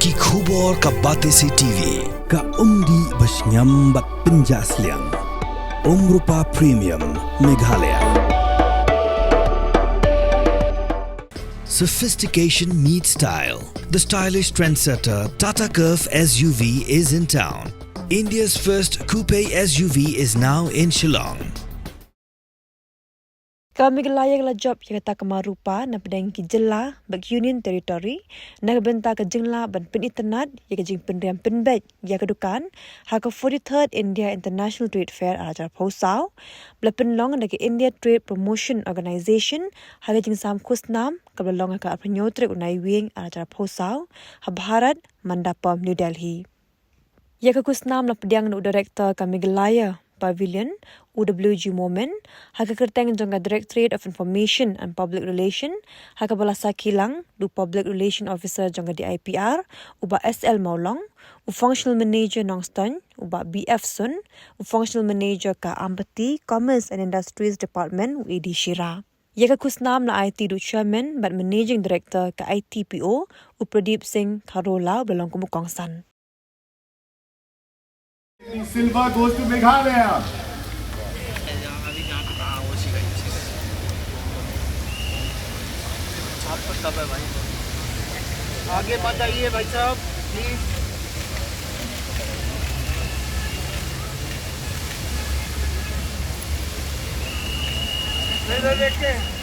Ki khubor ka Batesi TV. Ka umdi basnyambak penjaslian. Rupa Premium Meghalaya. Sophistication meets style. The stylish trendsetter Tata Curve SUV is in town. India's first coupe SUV is now in Shillong. Meghalaya la job yang Takma Rupa na pedang ki jela bag union territory na benta ka jengla ban pen internet ya ka jing penriam penbet ya kedukan ha ka 43rd India International Trade Fair ajar posau bla penlong na ke India Trade Promotion Organization ha ka jing sam kusnam ka belong ka apnyotre unai wing ajar posau ha Bharat Mandapam New Delhi ya ka kusnam la pedang no director ka Meghalaya Pavilion UWG Moment haka kerteng jangka Directorate of Information and Public Relation haka balasa kilang du Public Relation Officer jangka DIPR uba SL Maulong u Functional Manager Nongston uba BF Sun u Functional Manager ka Ambati Commerce and Industries Department UED Shira Yaka kusnam na IT du Chairman but Managing Director ka ITPO u Pradeep Singh Kharola belong kumukongsan Silver goes to Meghalaya. आगे मत आइए भाई साहब प्लीज इधर देखते हैं